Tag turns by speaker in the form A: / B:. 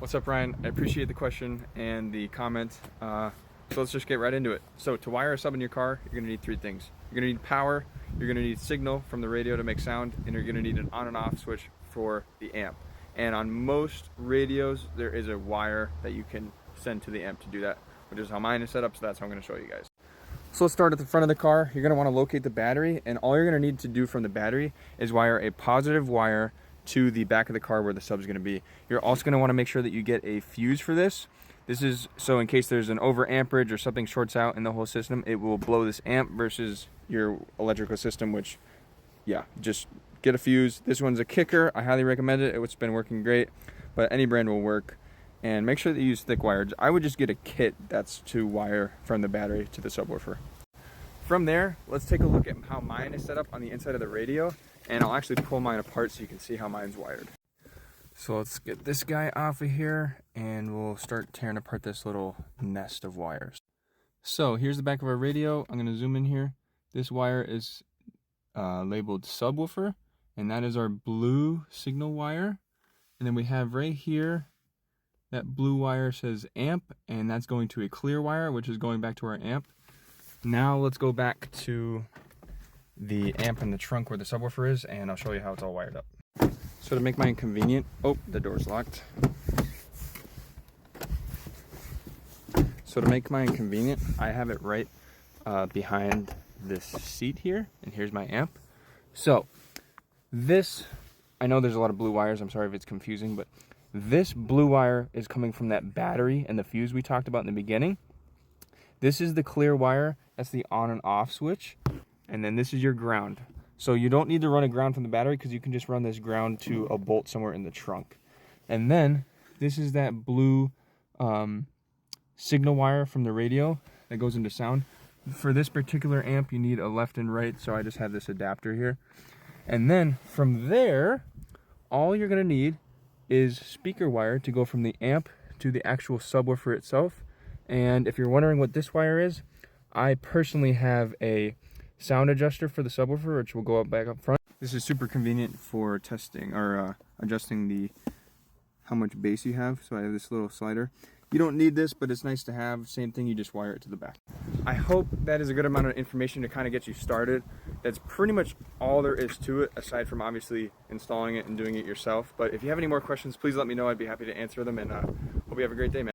A: What's up, Ryan? I appreciate the question and the comment. So let's just get right into it. So to wire a sub in your car, you're gonna need three things. You're gonna need power, you're gonna need signal from the radio to make sound, and you're gonna need an on and off switch for the amp. And on most radios, there is a wire that you can send to the amp to do that, which is how mine is set up, so that's how I'm gonna show you guys. So let's start at the front of the car. You're gonna wanna locate the battery, and all you're gonna need to do from the battery is wire a positive wire to the back of the car where the sub's gonna be. You're also gonna wanna make sure that you get a fuse for this. This is so in case there's an over amperage or something shorts out in the whole system, it will blow this amp versus your electrical system, which, yeah, just get a fuse. This one's a kicker. I highly recommend it. It's been working great, but any brand will work. And make sure that you use thick wires. I would just get a kit that's to wire from the battery to the subwoofer. From there, let's take a look at how mine is set up on the inside of the radio, and I'll actually pull mine apart so you can see how mine's wired. So let's get this guy off of here, and we'll start tearing apart this little nest of wires. So here's the back of our radio. I'm gonna zoom in here. This wire is labeled subwoofer, and that is our blue signal wire. And then we have right here, that blue wire says amp, and that's going to a clear wire, which is going back to our amp. Now let's go back to the amp in the trunk where the subwoofer is, and I'll show you how it's all wired up. So to make mine convenient, oh, the door's locked. So to make mine convenient, I have it right behind this seat here, and here's my amp. So this, I know there's a lot of blue wires, I'm sorry if it's confusing, but this blue wire is coming from that battery and the fuse we talked about in the beginning. This is the clear wire, that's the on and off switch, and then this is your ground. So you don't need to run a ground from the battery because you can just run this ground to a bolt somewhere in the trunk. And then this is that blue signal wire from the radio that goes into sound. For this particular amp, you need a left and right, so I just have this adapter here. And then from there, all you're gonna need is speaker wire to go from the amp to the actual subwoofer itself. And if you're wondering what this wire is, I personally have a sound adjuster for the subwoofer, which will go up back up front. This is super convenient for testing or adjusting how much bass you have. So I have this little slider. You don't need this, but it's nice to have. Same thing, you just wire it to the back. I hope that is a good amount of information to kind of get you started. That's pretty much all there is to it, aside from obviously installing it and doing it yourself. But if you have any more questions, please let me know. I'd be happy to answer them, and hope you have a great day, man.